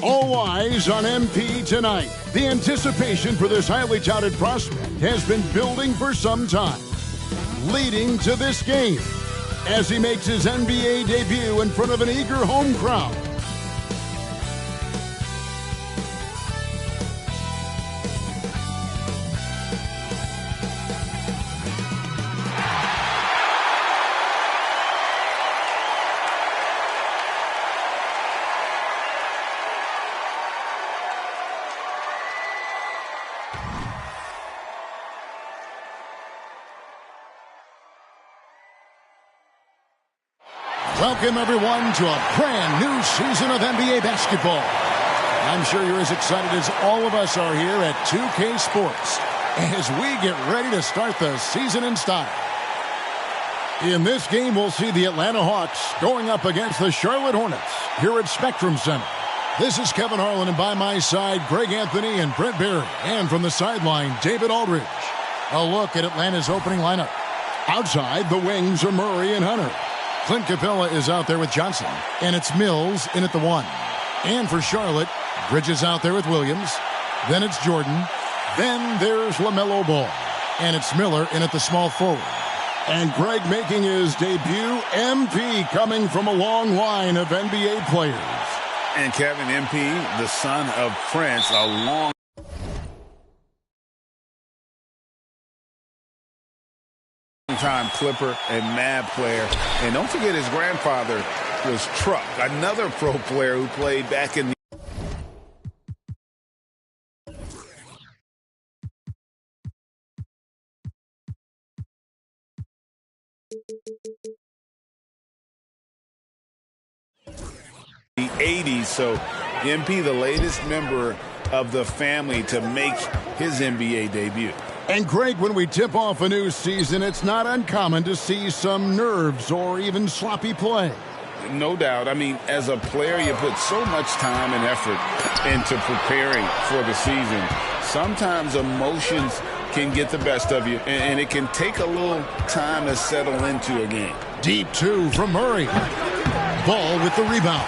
All eyes on MP tonight. The anticipation for this highly touted prospect has been building for some time, leading to this game as he makes his NBA debut in front of an eager home crowd. Welcome, everyone, to a brand new season of NBA basketball. I'm sure you're as excited as all of us are here at 2K Sports as we get ready to start the season in style. In this game, we'll see the Atlanta Hawks going up against the Charlotte Hornets here at Spectrum Center. This is Kevin Harlan, and by my side, Greg Anthony and Brent Barry. And from the sideline, David Aldridge. A look at Atlanta's opening lineup. Outside, the wings are Murray and Hunter. Clint Capella is out there with Johnson, and it's Mills in at the 1. And for Charlotte, Bridges out there with Williams. Then it's Jordan. Then there's LaMelo Ball. And it's Miller in at the small forward. And Greg making his debut, MP, coming from a long line of NBA players. And Kevin, MP, the son of Prince, a long time Clipper and Mavs player. And don't forget his grandfather was Truck, another pro player who played back in the 80s. So MP, the latest member of the family to make his NBA debut. And Greg, when we tip off a new season, it's not uncommon to see some nerves or even sloppy play. No doubt. I mean, as a player, you put so much time and effort into preparing for the season. Sometimes emotions can get the best of you, and it can take a little time to settle into a game. Deep 2 from Murray. Ball with the rebound.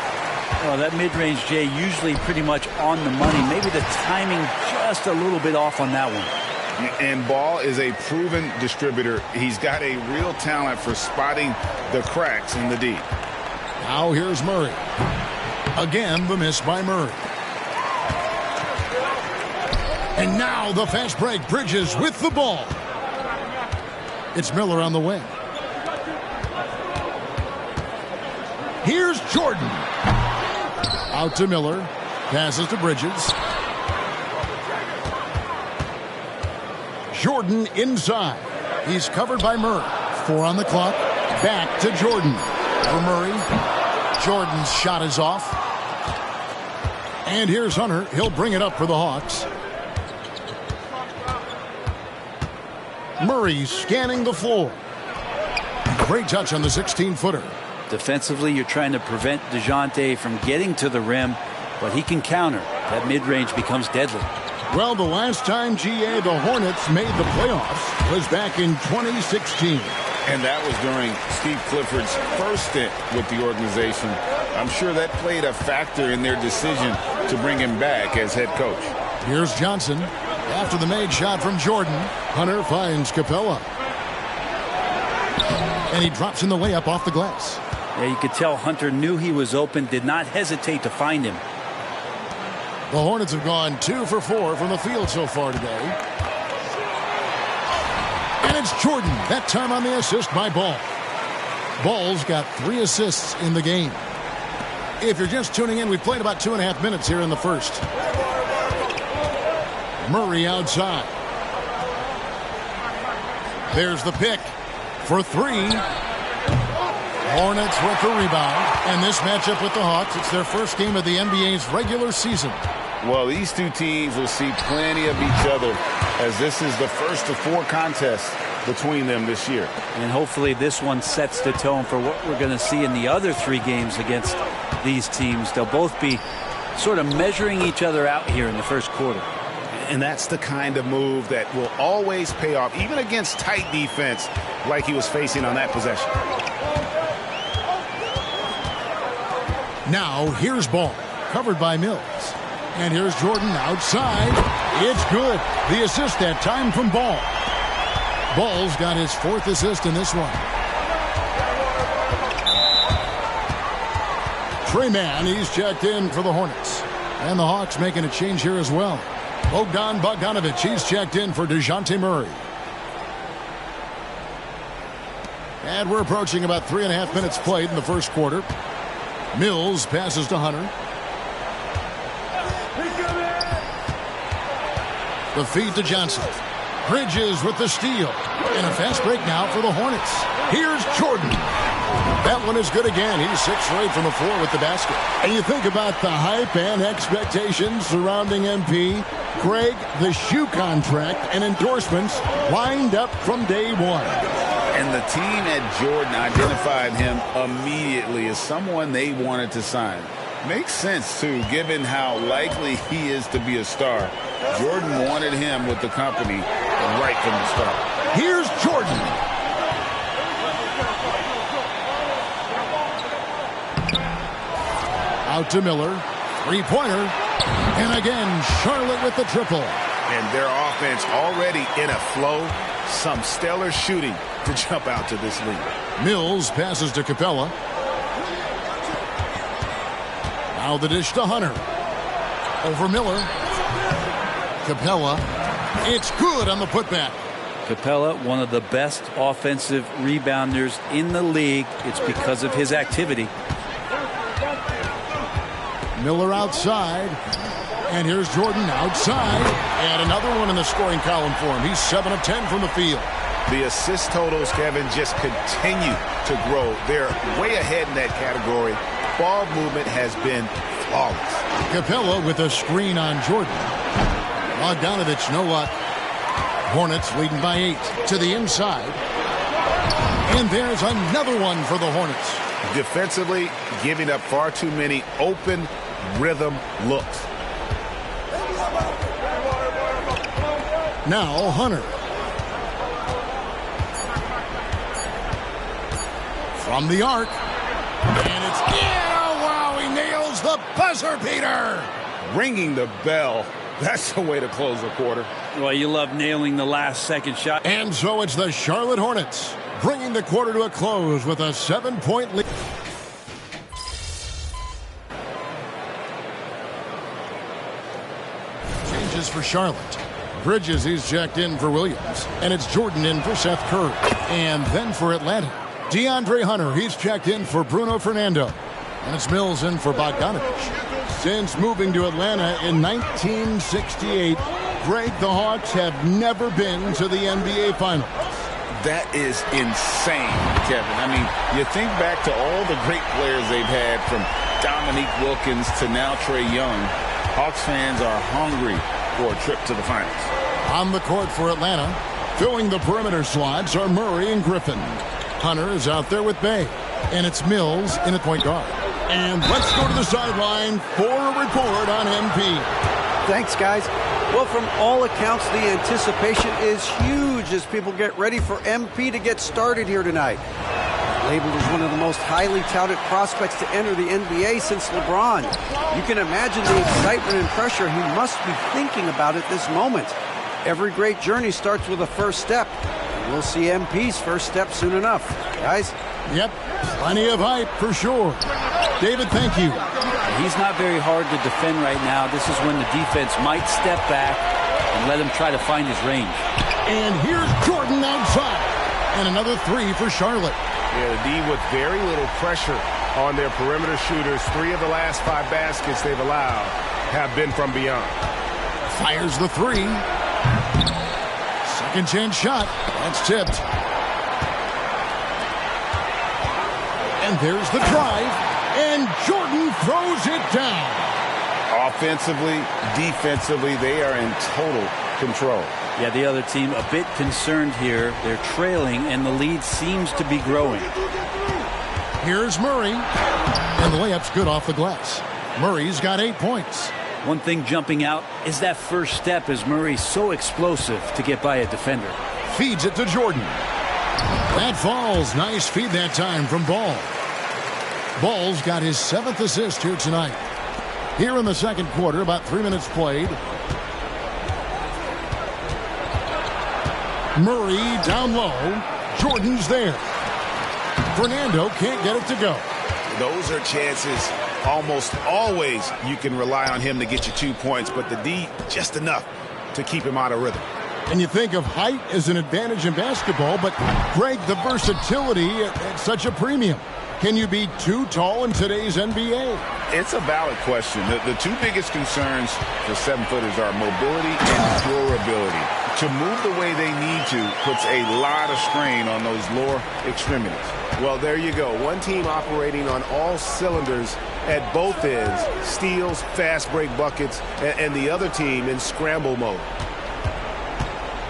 Well, that mid-range, Jay, usually pretty much on the money. Maybe the timing just a little bit off on that one. And Ball is a proven distributor. He's got a real talent for spotting the cracks in the D. Now here's Murray. Again, the miss by Murray. And now the fast break. Bridges with the ball. It's Miller on the wing. Here's Jordan. Out to Miller. Passes to Bridges. Jordan inside. He's covered by Murray. 4 on the clock. Back to Jordan. For Murray. Jordan's shot is off. And here's Hunter. He'll bring it up for the Hawks. Murray scanning the floor. Great touch on the 16-footer. Defensively, you're trying to prevent DeJounte from getting to the rim, but he can counter. That mid-range becomes deadly. Well, the last time, GA, the Hornets made the playoffs was back in 2016. And that was during Steve Clifford's first stint with the organization. I'm sure that played a factor in their decision to bring him back as head coach. Here's Johnson. After the made shot from Jordan, Hunter finds Capella. And he drops in the layup off the glass. Yeah, you could tell Hunter knew he was open, did not hesitate to find him. The Hornets have gone 2 for 4 from the field so far today. And it's Jordan, that time on the assist by Ball. Ball's got 3 assists in the game. If you're just tuning in, we've played about 2.5 minutes here in the first. Murray outside. There's the pick for 3. Hornets with the rebound. And this matchup with the Hawks, it's their first game of the NBA's regular season. Well, these two teams will see plenty of each other as this is the first of 4 contests between them this year. And hopefully this one sets the tone for what we're going to see in the other 3 games against these teams. They'll both be sort of measuring each other out here in the first quarter. And that's the kind of move that will always pay off, even against tight defense like he was facing on that possession. Now here's Ball. covered by Mills. And here's Jordan outside. It's good. The assist that time from Ball. Ball's got his 4th assist in this one. Trey Mann, he's checked in for the Hornets. And the Hawks making a change here as well. Bogdan Bogdanovic, he's checked in for DeJounte Murray. And we're approaching about 3.5 minutes played in the first quarter. Mills passes to Hunter. The feed to Johnson. Bridges with the steal. And a fast break now for the Hornets. Here's Jordan. That one is good again. He's 6 for 8 from the floor with the basket. And you think about the hype and expectations surrounding MP. Greg, the shoe contract and endorsements lined up from day one. And the team at Jordan identified him immediately as someone they wanted to sign. Makes sense, too, given how likely he is to be a star. Jordan wanted him with the company right from the start. Here's Jordan. Out to Miller. 3-pointer. And again, Charlotte with the triple. And their offense already in a flow. Some stellar shooting to jump out to this lead. Mills passes to Capella. Now the dish to Hunter. Over Miller. Capella. It's good on the putback. Capella, one of the best offensive rebounders in the league. It's because of his activity. Miller outside. And here's Jordan outside. And another one in the scoring column for him. He's 7 of 10 from the field. The assist totals, Kevin, just continue to grow. They're way ahead in that category. Ball movement has been flawless. Capella with a screen on Jordan. Bogdanovic, no luck. Hornets leading by 8 to the inside. And there's another one for the Hornets. Defensively, giving up far too many open rhythm looks. Now Hunter. From the arc. And it's in. Oh, wow, he nails the buzzer beater. Ringing the bell. That's the way to close the quarter. Well, you love nailing the last second shot. And so it's the Charlotte Hornets bringing the quarter to a close with a 7-point lead. Changes for Charlotte. Bridges, he's checked in for Williams. And it's Jordan in for Seth Curry. And then for Atlanta, DeAndre Hunter, he's checked in for Bruno Fernando. And it's Mills in for Bogdanovic. Since moving to Atlanta in 1968, Greg, the Hawks have never been to the NBA Finals. That is insane, Kevin. I mean, you think back to all the great players they've had, from Dominique Wilkins to now Trae Young. Hawks fans are hungry for a trip to the finals. On the court for Atlanta, filling the perimeter slots are Murray and Griffin. Hunter is out there with Bay. And it's Mills in at point guard. And let's go to the sideline for a report on MP. Thanks, guys. Well, from all accounts, the anticipation is huge as people get ready for MP to get started here tonight. Labeled as one of the most highly touted prospects to enter the NBA since LeBron. You can imagine the excitement and pressure he must be thinking about at this moment. Every great journey starts with a first step. And we'll see MP's first step soon enough. Guys? Yep, plenty of hype for sure. David, thank you. He's not very hard to defend right now. This is when the defense might step back and let him try to find his range. And here's Jordan outside. And another 3 for Charlotte. Yeah, the D with very little pressure on their perimeter shooters. 3 of the last 5 baskets they've allowed have been from beyond. Fires the 3. Second chance shot. That's tipped. And there's the drive. And Jordan throws it down. Offensively, defensively, they are in total control. Yeah, the other team a bit concerned here. They're trailing, and the lead seems to be growing. Here's Murray. And the layup's good off the glass. Murray's got 8 points. One thing jumping out is that first step, as Murray's so explosive to get by a defender. Feeds it to Jordan. That falls. Nice feed that time from Ball. Ball's got his 7th assist here tonight. Here in the second quarter, about 3 minutes played. Murray down low. Jordan's there. Fernando can't get it to go. Those are chances almost always you can rely on him to get you 2 points, but the D just enough to keep him out of rhythm. And you think of height as an advantage in basketball, but Greg, the versatility at such a premium. Can you be too tall in today's NBA? It's a valid question. The two biggest concerns for 7-footers are mobility and durability. To move the way they need to puts a lot of strain on those lower extremities. Well, there you go. One team operating on all cylinders at both ends, steals, fast break buckets, and the other team in scramble mode.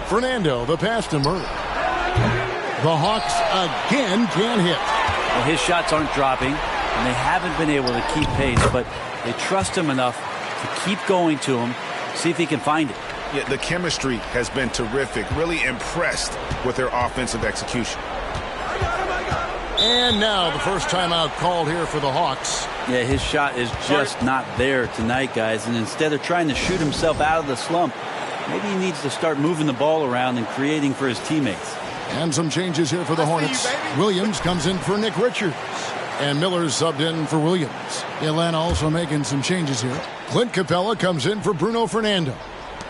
Fernando, the pass to Murray. The Hawks again can't hit. Well, his shots aren't dropping, and they haven't been able to keep pace, but they trust him enough to keep going to him, see if he can find it. Yeah, the chemistry has been terrific. Really impressed with their offensive execution. And now the first timeout called here for the Hawks. Yeah, his shot is just not there tonight, guys, and instead of trying to shoot himself out of the slump, maybe he needs to start moving the ball around and creating for his teammates. And some changes here for the Hornets. Williams comes in for Nick Richards. And Miller's subbed in for Williams. Atlanta also making some changes here. Clint Capella comes in for Bruno Fernando.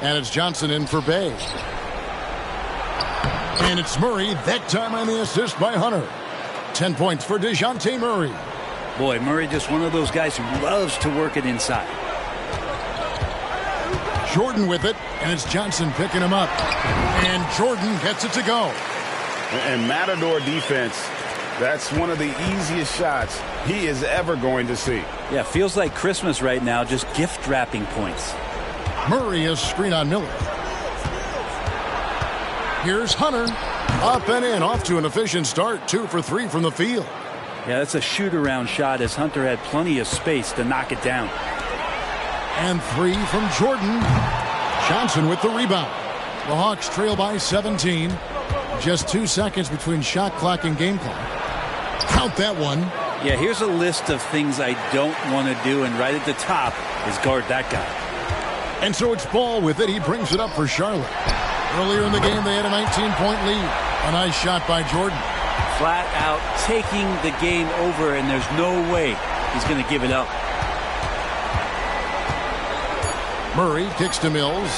And it's Johnson in for Bay. And it's Murray, that time on the assist by Hunter. 10 points for DeJounte Murray. Boy, Murray just one of those guys who loves to work it inside. Jordan with it, and it's Johnson picking him up. And Jordan gets it to go. And Matador defense, that's one of the easiest shots he is ever going to see. Yeah, feels like Christmas right now, just gift wrapping points. Murray is screen on Miller. Here's Hunter. Up and in, off to an efficient start. 2 for 3 from the field. Yeah, that's a shoot-around shot as Hunter had plenty of space to knock it down. And 3 from Jordan. Johnson with the rebound. The Hawks trail by 17. Just 2 seconds between shot clock and game clock. Count that one. Yeah, here's a list of things I don't want to do, and right at the top is guard that guy. And so it's Ball with it. He brings it up for Charlotte. Earlier in the game, they had a 19-point lead. A nice shot by Jordan. Flat out taking the game over, and there's no way he's going to give it up. Murray kicks to Mills.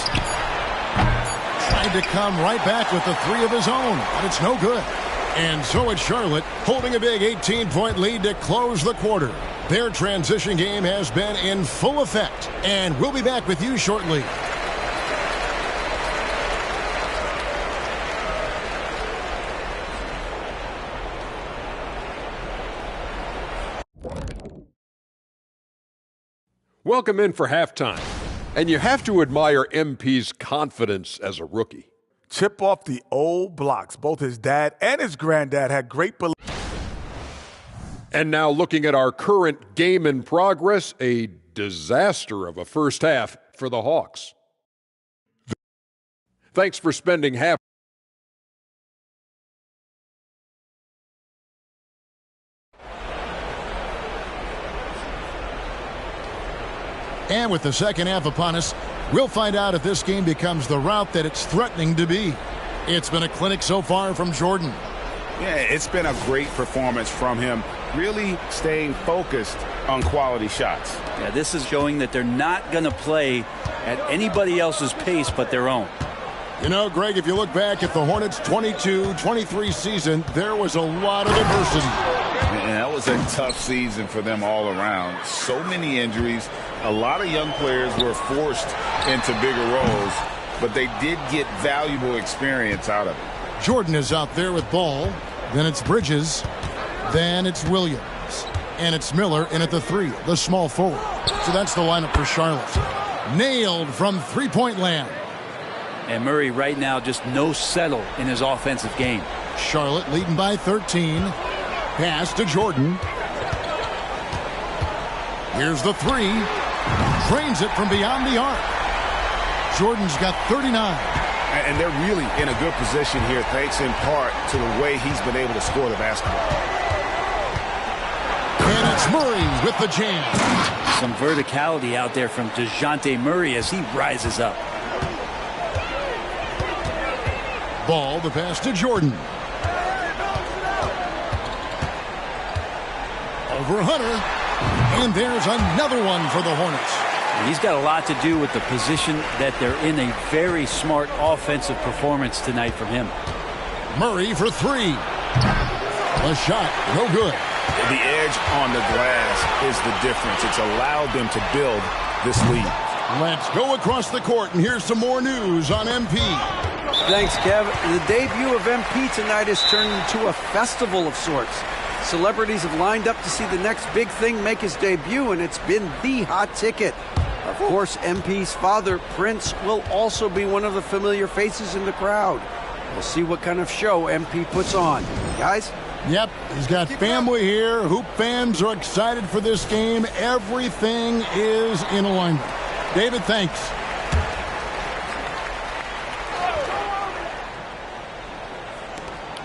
Tried to come right back with the 3 of his own, but it's no good. And so it's Charlotte holding a big 18-point lead to close the quarter. Their transition game has been in full effect, and we'll be back with you shortly. Welcome in for halftime. And you have to admire MP's confidence as a rookie. Chip off the old blocks. Both his dad and his granddad had great belief. And now looking at our current game in progress, a disaster of a first half for the Hawks. Thanks for spending half. And with the second half upon us, we'll find out if this game becomes the route that it's threatening to be. It's been a clinic so far from Jordan. Yeah, it's been a great performance from him, really staying focused on quality shots. Yeah, this is showing that they're not going to play at anybody else's pace but their own. You know, Greg, if you look back at the Hornets' 22-23 season, there was a lot of adversity. And that was a tough season for them all around. So many injuries. A lot of young players were forced into bigger roles, but they did get valuable experience out of it. Jordan is out there with Ball. Then it's Bridges. Then it's Williams. And it's Miller in at the 3, the small forward. So that's the lineup for Charlotte. Nailed from three-point land. And Murray right now just no settle in his offensive game. Charlotte leading by 13. Pass to Jordan. Here's the 3. Drains it from beyond the arc. Jordan's got 39. And they're really in a good position here, thanks in part to the way he's been able to score the basketball. And it's It's Murray with the jam. Some verticality out there from DeJounte Murray as he rises up. Ball, the pass to Jordan. Over Hunter. And there's another one for the Hornets. And he's got a lot to do with the position that they're in. A very smart offensive performance tonight from him. Murray for three. The shot, no good. The edge on the glass is the difference. It's allowed them to build this lead. Let's go across the court, and here's some more news on MP. Thanks, Kev. The debut of MP tonight has turned into a festival of sorts. Celebrities have lined up to see the next big thing make his debut, and it's been the hot ticket. Of course, MP's father, Prince, will also be one of the familiar faces in the crowd. We'll see what kind of show MP puts on. Guys? Yep, he's got family here. Hoop fans are excited for this game. Everything is in alignment. David, thanks.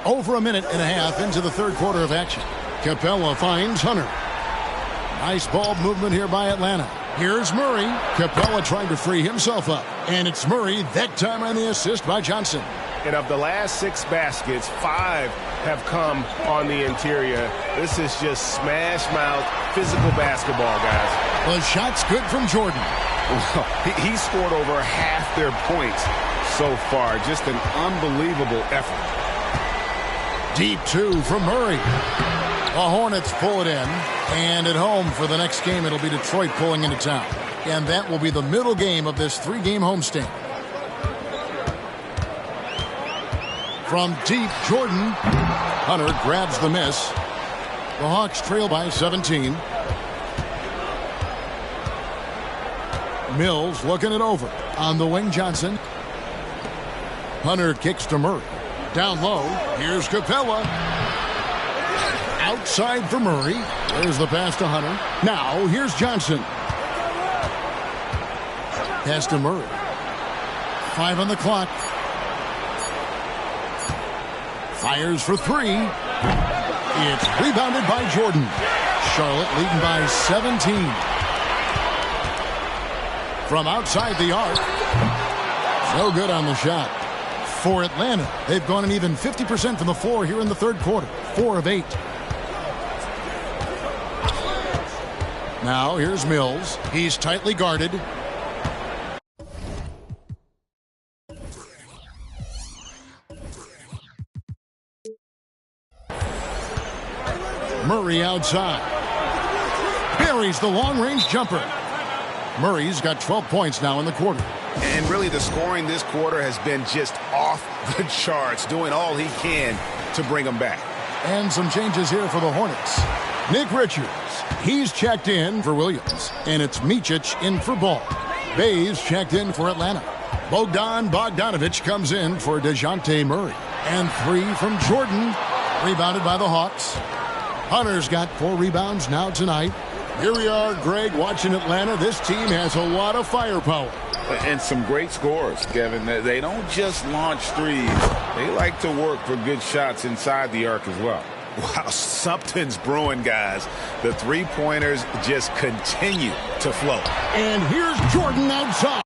Over a minute and a half into the third quarter of action. Capella finds Hunter. Nice ball movement here by Atlanta. Here's Murray. Capella trying to free himself up. And it's Murray, that time on the assist by Johnson. And of the last 6 baskets, 5 have come on the interior. This is just smash-mouth physical basketball, guys. The shot's good from Jordan. He scored over half their points so far. Just an unbelievable effort. Deep two from Murray. The Hornets pull it in. And at home for the next game, it'll be Detroit pulling into town. And that will be the middle game of this 3-game homestand. From deep, Jordan. Hunter grabs the miss. The Hawks trail by 17. Mills looking it over. On the wing, Johnson. Hunter kicks to Murray. Down low, here's Capella. Outside for Murray. There's the pass to Hunter. Now, here's Johnson. Pass to Murray. 5 on the clock. Fires for 3. It's rebounded by Jordan. Charlotte leading by 17. From outside the arc. No good on the shot. For Atlanta, they've gone an even 50% from the floor here in the third quarter. 4 of 8. Now here's Mills. He's tightly guarded. Murray outside. Buries the long-range jumper. Murray's got 12 points now in the quarter. And really the scoring this quarter has been just off the charts, doing all he can to bring them back. And some changes here for the Hornets. Nick Richards, he's checked in for Williams. And it's Micic in for Ball. Bays checked in for Atlanta. Bogdanovich comes in for DeJounte Murray. And 3 from Jordan, rebounded by the Hawks. Hunter's got 4 rebounds now tonight. Here we are, Greg, watching Atlanta. This team has a lot of firepower. And some great scores, Kevin. They don't just launch threes. They like to work for good shots inside the arc as well. Wow, something's brewing, guys. The three-pointers just continue to flow. And here's Jordan outside.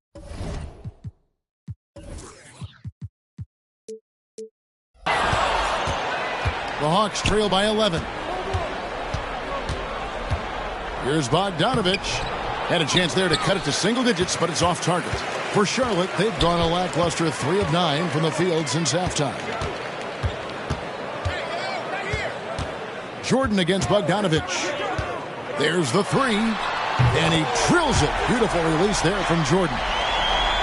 The Hawks trail by 11. Here's Bogdanovich. Had a chance there to cut it to single digits, but it's off target. For Charlotte, they've gone a lackluster 3 of 9 from the field since halftime. Jordan against Bogdanovich. There's the 3. And he drills it. Beautiful release there from Jordan.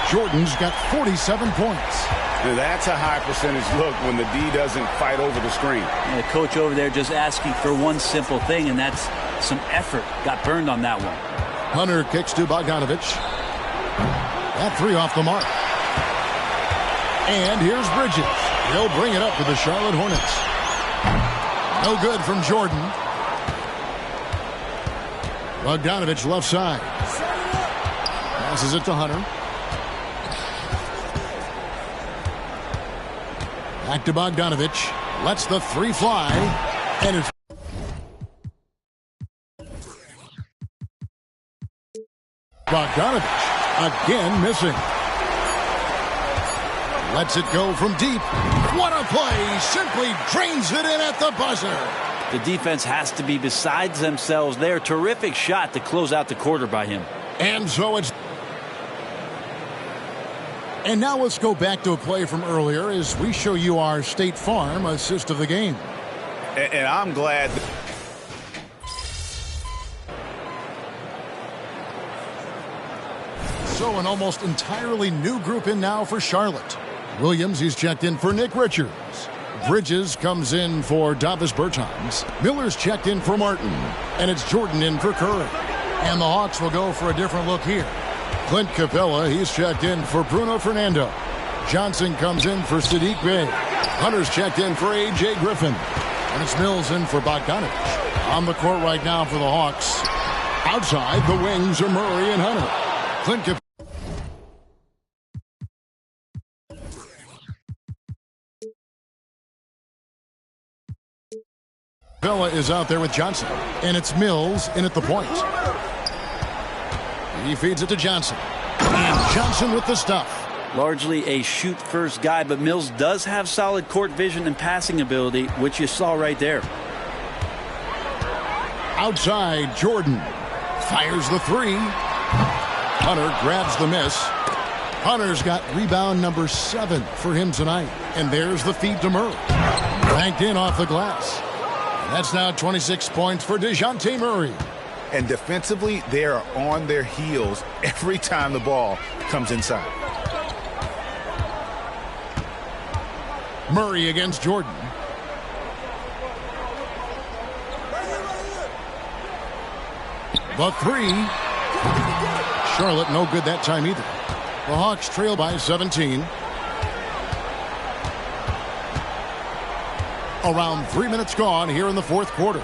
Jordan's got 47 points. Now that's a high percentage look when the D doesn't fight over the screen. And the coach over there just asking for one simple thing, and that's some effort. Got burned on that one. Hunter kicks to Bogdanovich. That 3 off the mark. And here's Bridges. He'll bring it up to the Charlotte Hornets. No good from Jordan. Bogdanovich left side. Passes it to Hunter. Back to Bogdanovich. Lets the 3 fly. And it's Bogdanovich again missing. Lets it go from deep. What a play! Simply drains it in at the buzzer. The defense has to be beside themselves there. Terrific shot to close out the quarter by him. And so it's... And now let's go back to a play from earlier as we show you our State Farm assist of the game. And I'm glad... So an almost entirely new group in now for Charlotte. Williams, he's checked in for Nick Richards. Bridges comes in for Davis Bertans. Miller's checked in for Martin. And it's Jordan in for Curry. And the Hawks will go for a different look here. Clint Capella, he's checked in for Bruno Fernando. Johnson comes in for Sadiq Bey. Hunter's checked in for A.J. Griffin. And it's Mills in for Bogdanovich. On the court right now for the Hawks. Outside, the wings are Murray and Hunter. Clint Capella. Capella is out there with Johnson. And it's Mills in at the point. He feeds it to Johnson. And Johnson with the stuff. Largely a shoot-first guy, but Mills does have solid court vision and passing ability, which you saw right there. Outside, Jordan fires the three. Hunter grabs the miss. Hunter's got rebound number 7 for him tonight. And there's the feed to Murray. Banked in off the glass. That's now 26 points for DeJounte Murray. And defensively, they are on their heels every time the ball comes inside. Murray against Jordan. The three. Charlotte no good that time either. The Hawks trail by 17. Around 3 minutes gone here in the fourth quarter.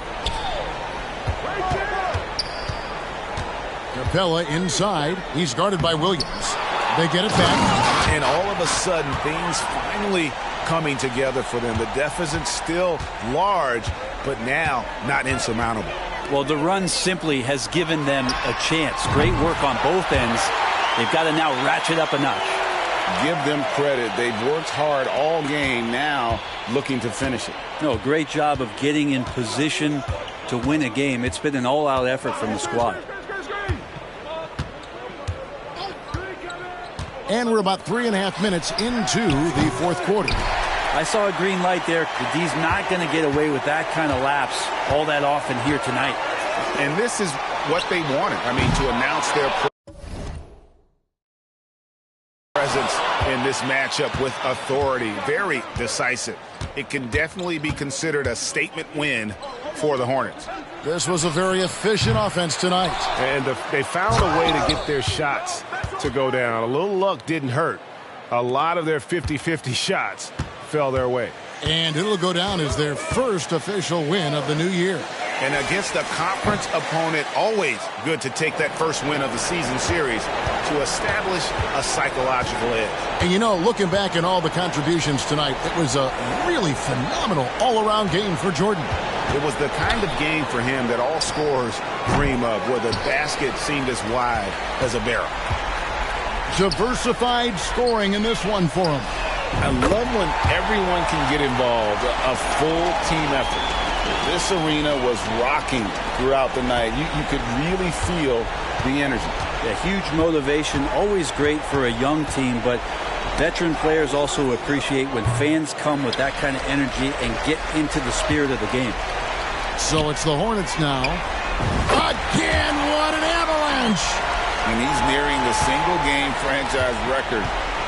Capella inside. He's guarded by Williams. They get it back. And all of a sudden, things finally coming together for them. The deficit still large, but now not insurmountable. Well, the run simply has given them a chance. Great work on both ends. They've got to now ratchet up a notch. Give them credit. They've worked hard all game, now looking to finish it. No, great job of getting in position to win a game. It's been an all-out effort from the squad. And we're about 3.5 minutes into the fourth quarter. I saw a green light there. The D's not going to get away with that kind of lapse all that often here tonight. And this is what they wanted. I mean, to announce their presence in this matchup with authority. Very decisive. It can definitely be considered a statement win for the Hornets. This was a very efficient offense tonight. And they found a way to get their shots to go down. A little luck didn't hurt. A lot of their 50-50 shots fell their way. And it'll go down as their first official win of the new year. And against a conference opponent, always good to take that first win of the season series to establish a psychological edge. And you know, looking back at all the contributions tonight, it was a really phenomenal all-around game for Jordan. It was the kind of game for him that all scorers dream of, where the basket seemed as wide as a barrel. Diversified scoring in this one for him. I love when everyone can get involved, a full team effort. This arena was rocking throughout the night. You could really feel the energy. A huge motivation, always great for a young team, but veteran players also appreciate when fans come with that kind of energy and get into the spirit of the game. So it's the Hornets now. Again, what an avalanche! And he's nearing the single-game franchise record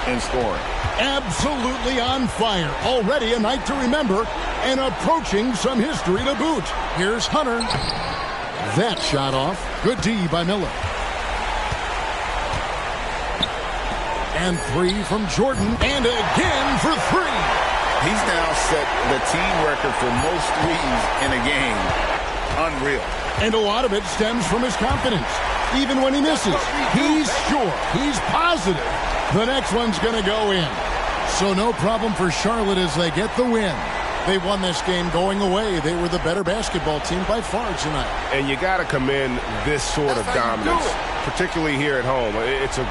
in scoring. Absolutely on fire. Already a night to remember and approaching some history to boot. Here's Hunter. That shot off. Good D by Miller. And three from Jordan. And again for three. He's now set the team record for most threes in a game. Unreal. And a lot of it stems from his confidence. Even when he misses, he's sure, he's positive the next one's going to go in. So no problem for Charlotte as they get the win. They won this game going away. They were the better basketball team by far tonight. And you got to commend this sort of dominance particularly here at home. It's a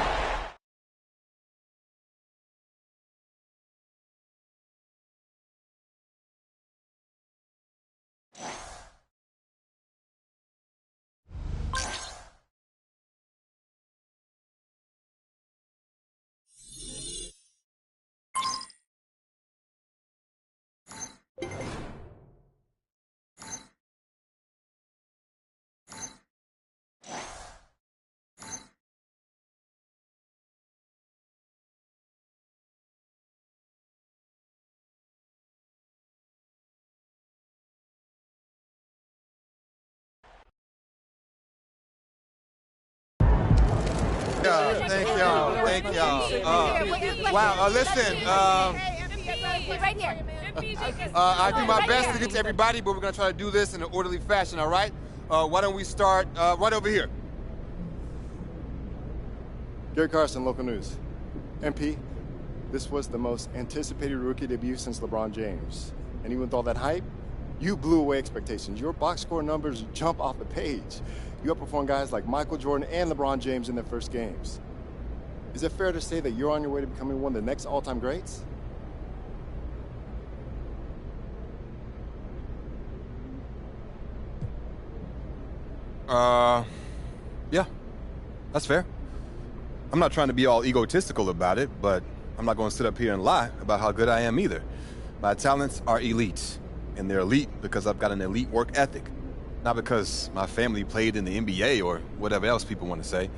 Thank y'all. Thank y'all. Wow. Listen. Right here. I do my best to get to everybody, but we're gonna try to do this in an orderly fashion. All right? Why don't we start right over here? Gary Carson, local news. MP, this was the most anticipated rookie debut since LeBron James. And even with all that hype, you blew away expectations. Your box score numbers jump off the page. You outperformed guys like Michael Jordan and LeBron James in their first games. Is it fair to say that you're on your way to becoming one of the next all-time greats? Yeah, that's fair. I'm not trying to be all egotistical about it, but I'm not going to sit up here and lie about how good I am either. My talents are elite, and they're elite because I've got an elite work ethic, not because my family played in the NBA or whatever else people want to say.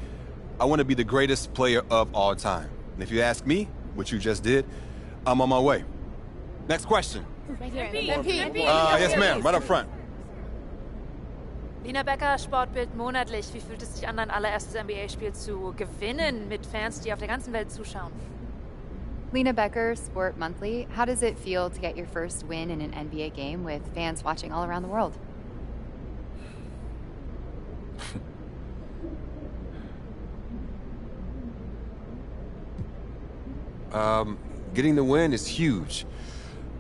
I want to be the greatest player of all time. And if you ask me, which you just did, I'm on my way. Next question. Right here. Yes, ma'am, right up front. Lina Becker, Sportbild monatlich. Wie fühlt es sich an, dein allererstes NBA-Spiel zu gewinnen mit Fans, die auf der ganzen Welt zuschauen? Lina Becker, Sport Monthly. How does it feel to get your first win in an NBA game with fans watching all around the world? Getting the win is huge.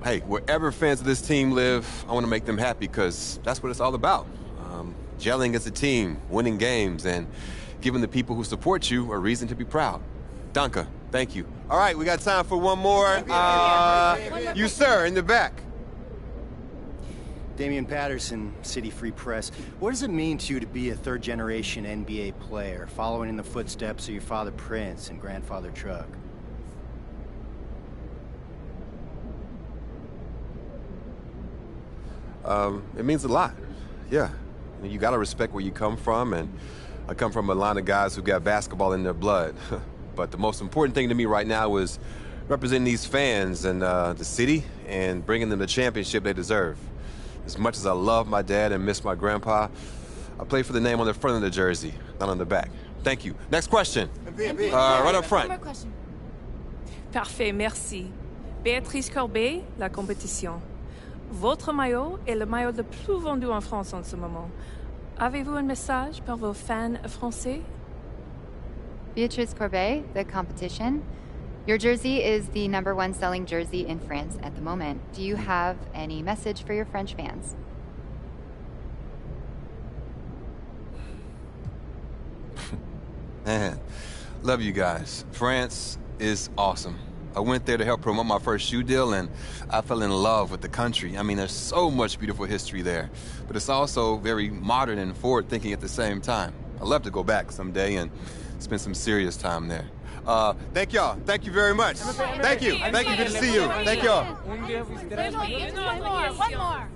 Hey, wherever fans of this team live, I want to make them happy because that's what it's all about. Gelling as a team, winning games, and giving the people who support you a reason to be proud. Danke, thank you. All right, we got time for one more. You, sir, in the back. Damian Patterson, City Free Press. What does it mean to you to be a third-generation NBA player, following in the footsteps of your father Prince and grandfather Chuck? It means a lot, yeah. You gotta respect where you come from, and I come from a line of guys who got basketball in their blood. But the most important thing to me right now is representing these fans and the city and bringing them the championship they deserve. As much as I love my dad and miss my grandpa, I play for the name on the front of the jersey, not on the back. Thank you. Next question. Right up front. One more question. Parfait, merci. Béatrice Corbet, La Compétition. Votre maillot est le maillot le plus vendu en France en ce moment. Avez-vous un message pour vos fans français? Beatrice Courbet, The Competition. Your jersey is the #1 selling jersey in France at the moment. Do you have any message for your French fans? Man, love you guys. France is awesome. I went there to help promote my first shoe deal, and I fell in love with the country. I mean, there's so much beautiful history there, but it's also very modern and forward-thinking at the same time. I'd love to go back someday and spend some serious time there. Thank y'all. Thank you very much. Thank you. Thank you. Good to see you. Thank y'all. One more.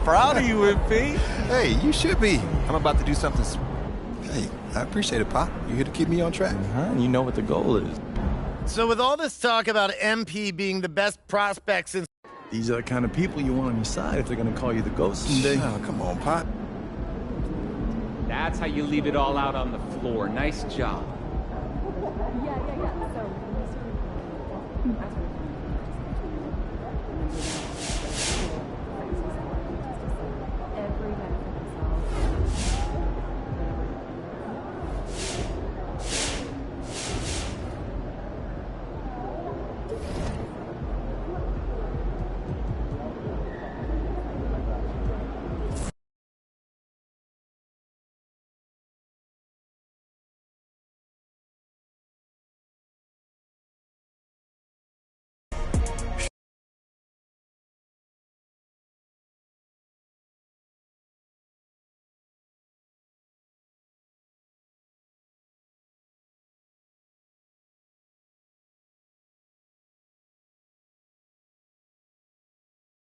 Proud of you, MP. Hey, you should be. I'm about to do something. Hey, I appreciate it, Pop. You're here to keep me on track. And you know what the goal is. So with all this talk about MP being the best prospect since... These are the kind of people you want on your side if they're going to call you the ghost someday. Oh, come on, Pop. That's how you leave it all out on the floor. Nice job. Yeah. So...